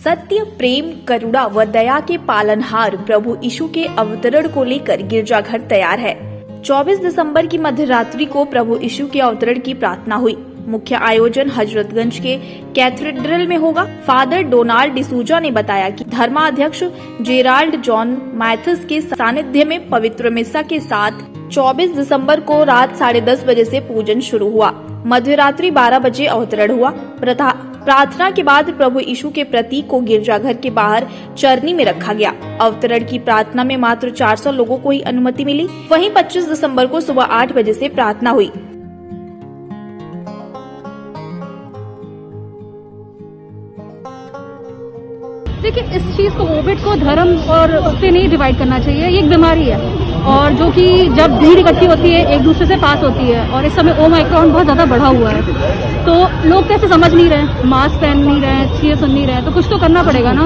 सत्य, प्रेम, करुणा व दया के पालनहार प्रभु यीशु के अवतरण को लेकर गिरजाघर तैयार है। 24 दिसंबर की मध्यरात्रि को प्रभु यीशु के अवतरण की प्रार्थना हुई। मुख्य आयोजन हजरतगंज के कैथेड्रल में होगा। फादर डोनाल्ड डिसूजा ने बताया कि धर्माध्यक्ष जेराल्ड जॉन मैथस के सानिध्य में पवित्र मिसा के साथ 24 दिसंबर को रात 10:30 बजे से पूजन शुरू हुआ। मध्यरात्रि 12 बजे अवतरण हुआ। प्रार्थना के बाद प्रभु यीशु के प्रतीक को गिरजाघर के बाहर चरनी में रखा गया। अवतरण की प्रार्थना में मात्र 400 लोगों को ही अनुमति मिली। वहीं 25 दिसंबर को सुबह 8 बजे से प्रार्थना हुई। देखिए, इस चीज को, कोविड को धर्म और उससे नहीं डिवाइड करना चाहिए। ये एक बीमारी है और जो कि जब भीड़ इकट्ठी होती है एक दूसरे से पास होती है, और इस समय ओमाइक्रॉन बहुत ज्यादा बढ़ा हुआ है, तो लोग कैसे समझ नहीं रहे, मास्क पहन नहीं रहे, चीजें सुन नहीं रहे, तो कुछ तो करना पड़ेगा ना।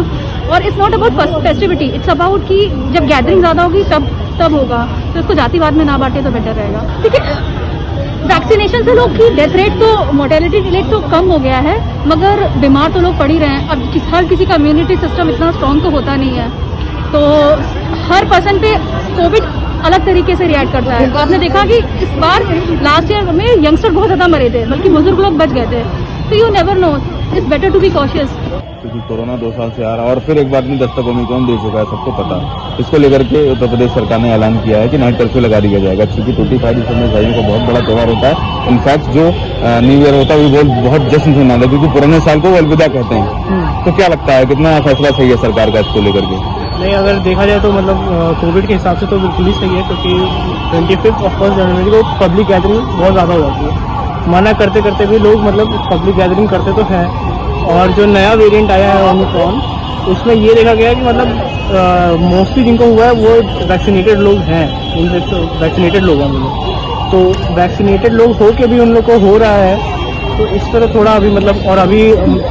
और it's not about festivity, it's about कि जब गैदरिंग ज्यादा होगी तब होगा, तो इसको जातिवाद में ना बांटे तो बेटर रहेगा। ठीक है, वैक्सीनेशन से लोग की डेथ रेट तो, मोर्टेलिटी रेट तो कम हो गया है, मगर बीमार तो लोग पड़ ही रहे हैं। अब हर किसी का इम्यूनिटी सिस्टम इतना स्ट्रांग तो होता नहीं है, तो हर पर्सन पे कोविड अलग तरीके से रिएक्ट करता है। तो आपने देखा कि इस बार लास्ट ईयर में यंगस्टर बहुत ज्यादा मरे थे, बल्कि बुजुर्ग लोग बच गए थे। तो you never know, it's better to be cautious. क्योंकि कोरोना 2 साल से आ रहा है और फिर एक बार में दस्तक ओमिक्रॉन दे चुका है, सबको पता है। इसको लेकर के उत्तर प्रदेश सरकार ने ऐलान किया है कि नाइट कर्फ्यू लगा दिया जाएगा, क्योंकि 25 दिसंबर ईसाइयों का बहुत बड़ा त्योहार होता है। इनफैक्ट जो न्यू ईयर होता है वो बहुत जश्न से मनाते हैं, क्योंकि पुराने साल को वो अलविदा कहते हैं। तो क्या लगता है, कितना फैसला सही है सरकार का इसको लेकर के? नहीं, अगर देखा जाए तो मतलब कोविड के हिसाब से तो बिल्कुल ही सही है, क्योंकि 25 और 1 जनवरी को पब्लिक गैदरिंग बहुत ज़्यादा हो जाती है। मना करते करते भी लोग मतलब पब्लिक गैदरिंग करते तो हैं। और जो नया वेरिएंट आया है ओमिक्रॉन, उसमें ये देखा गया कि मतलब मोस्टली जिनको हुआ है वो वैक्सीनेटेड लोग हैं, वैक्सीनेटेड लोग हैं मतलब। तो वैक्सीनेटेड लोग हो के भी उन लोग को हो रहा है, तो इस पर थोड़ा अभी मतलब, और अभी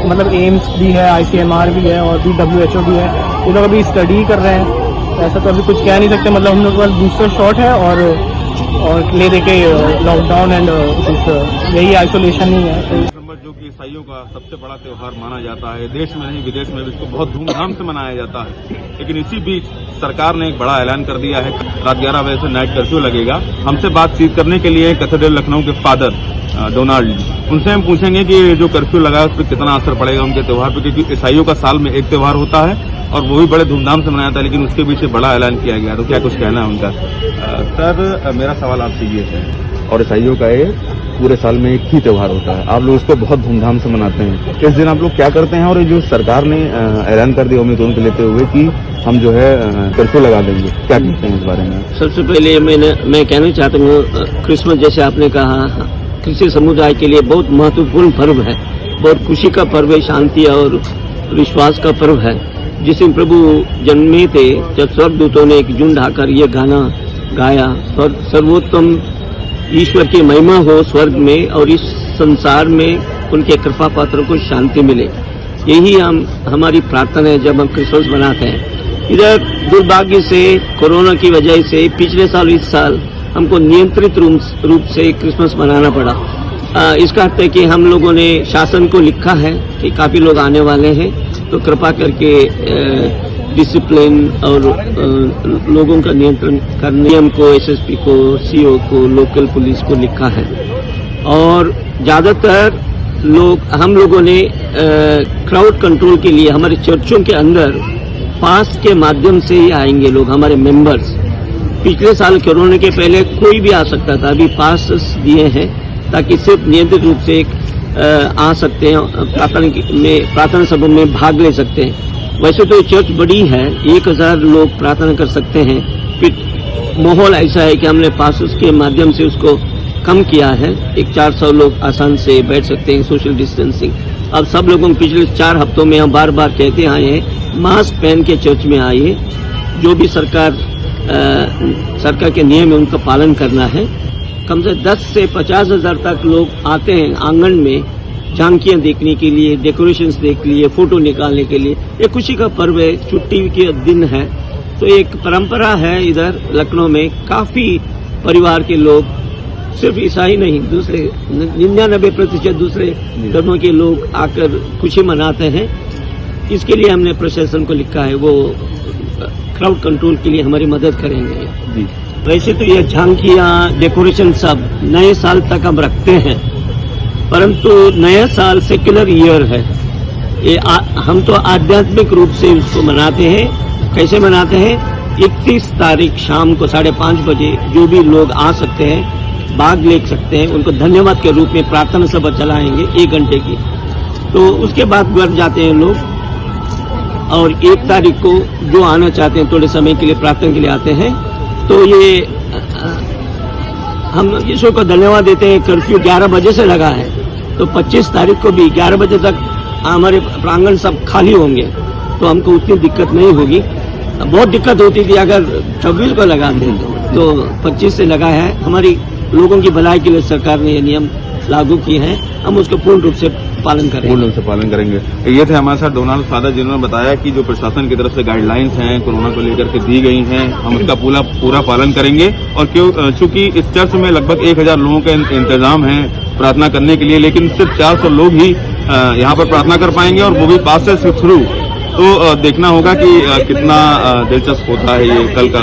मतलब एम्स भी है, ICMR भी है और WHO भी है, ये लोग अभी स्टडी कर रहे हैं। ऐसा तो अभी कुछ कह नहीं सकते। मतलब हम लोग के पास बूस्टर शॉट है और ले दे के लॉकडाउन एंड यही आइसोलेशन ही है। तो जो कि ईसाइयों का सबसे बड़ा त्योहार माना जाता है, देश में नहीं विदेश में भी इसको बहुत धूमधाम से मनाया जाता है। लेकिन इसी बीच सरकार ने एक बड़ा ऐलान कर दिया है, रात 11 बजे से नाइट कर्फ्यू लगेगा। हमसे बातचीत करने के लिए कैथेड्रल लखनऊ के फादर डोनाल्ड, उनसे हम पूछेंगे कि जो कर्फ्यू लगा है उस पर कितना असर पड़ेगा उनके त्योहार पर, क्योंकि ईसाइयों का साल में एक त्योहार होता है और वो भी बड़े धूमधाम से मनाया था, लेकिन उसके पीछे बड़ा ऐलान किया गया। तो क्या कुछ कहना है उनका? सर, मेरा सवाल आपसे ये है, और ईसाइयों का ये पूरे साल में एक ही त्योहार होता है, आप लोग उसको बहुत धूमधाम से मनाते हैं, इस दिन आप लोग क्या करते हैं? और जो सरकार ने ऐलान कर दिया ओमिक्रॉन को लेते हुए कि हम जो है कर्फ्यू लगा देंगे, क्या कहते हैं इस बारे में? सबसे पहले मैं कहना चाहता हूँ, क्रिसमस जैसे आपने कहा, क्रिश्चियन समुदाय के लिए बहुत महत्वपूर्ण पर्व है, बहुत खुशी का पर्व है, शांति और विश्वास का पर्व है। जिस दिन प्रभु जन्मे थे, जब स्वर्गदूतों ने एक झुंड आकर ये गाना गाया, सर्वोत्तम ईश्वर की महिमा हो स्वर्ग में और इस संसार में उनके कृपा पात्रों को शांति मिले। यही हमारी प्रार्थना है जब हम क्रिसमस मनाते हैं। इधर दुर्भाग्य से कोरोना की वजह से पिछले साल इस साल हमको नियंत्रित रूप से क्रिसमस मनाना पड़ा। इसका अर्थ है कि हम लोगों ने शासन को लिखा है कि काफी लोग आने वाले हैं, तो कृपा करके डिसिप्लिन और लोगों का नियंत्रण करने हमको SSP को, CO को, लोकल पुलिस को लिखा है। और ज्यादातर हम लोगों ने क्राउड कंट्रोल के लिए हमारे चर्चों के अंदर पास के माध्यम से ही आएंगे लोग, हमारे मेंबर्स। पिछले साल कोरोना के पहले कोई भी आ सकता था, अभी पास दिए हैं ताकि सिर्फ नियंत्रित रूप से आ सकते हैं, प्रार्थना सभा में भाग ले सकते हैं। वैसे तो चर्च बड़ी है, 1000 लोग प्रार्थना कर सकते हैं। फिर माहौल ऐसा है कि हमने पासेस के माध्यम से उसको कम किया है, 400 लोग आसान से बैठ सकते हैं, सोशल डिस्टेंसिंग। अब सब लोगों को पिछले 4 हफ्तों में हम बार बार कहते आए हैं, मास्क पहन के चर्च में आइए। जो भी सरकार के नियम है उनका पालन करना है। कम से 10 से 50 हजार तक लोग आते हैं आंगन में झांकियां देखने के लिए, डेकोरेशंस देख लिए, फोटो निकालने के लिए। ये खुशी का पर्व है, छुट्टी के दिन है, तो एक परंपरा है इधर लखनऊ में। काफी परिवार के लोग, सिर्फ ईसाई नहीं, दूसरे 99% दूसरे धर्मों के लोग आकर खुशी मनाते हैं। इसके लिए हमने प्रशासन को लिखा है, वो क्राउड कंट्रोल के लिए हमारी मदद करेंगे जी। वैसे तो ये झांकियां, डेकोरेशन सब नए साल तक हम रखते हैं, परंतु नया साल सेक्युलर ईयर है, ये हम तो आध्यात्मिक रूप से उसको मनाते हैं। कैसे मनाते हैं? 31 तारीख शाम को 5:30 बजे जो भी लोग आ सकते हैं, भाग ले सकते हैं, उनको धन्यवाद के रूप में प्रार्थना सभा चलाएंगे 1 घंटे की। तो उसके बाद घर जाते हैं लोग, और 1 तारीख को जो आना चाहते हैं थोड़े समय के लिए प्रार्थना के लिए आते हैं। तो ये हम ईश्वर को धन्यवाद देते हैं। कर्फ्यू 11 बजे से लगा है, तो 25 तारीख को भी 11 बजे तक हमारे प्रांगण सब खाली होंगे, तो हमको उतनी दिक्कत नहीं होगी। बहुत दिक्कत होती थी अगर 26 को लगाते तो 25 से लगा है। हमारी लोगों की भलाई के लिए सरकार ने ये नियम लागू किए हैं, हम उसको पूर्ण रूप से पालन करेंगे। पूर्ण रूप से पालन करेंगे। ये थे हमारे साथ डोनाल्ड फादर, जिन्होंने बताया कि जो प्रशासन की तरफ से गाइडलाइंस हैं कोरोना को लेकर के दी गई हैं, हम उसका पूरा पालन करेंगे। और चूंकि इस चर्च में लगभग 1000 लोगों का इंतजाम है प्रार्थना करने के लिए, लेकिन सिर्फ 400 लोग ही यहाँ पर प्रार्थना कर पाएंगे, और वो भी पासेस के थ्रू। तो देखना होगा कि कितना दिलचस्प होता है ये कल का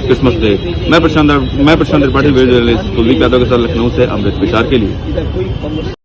क्रिसमस डे। मैं प्रशांत त्रिपाठी, वीडियो जर्नलिस्ट कुलदीप यादव के साथ लखनऊ से अमृत विचार के लिए।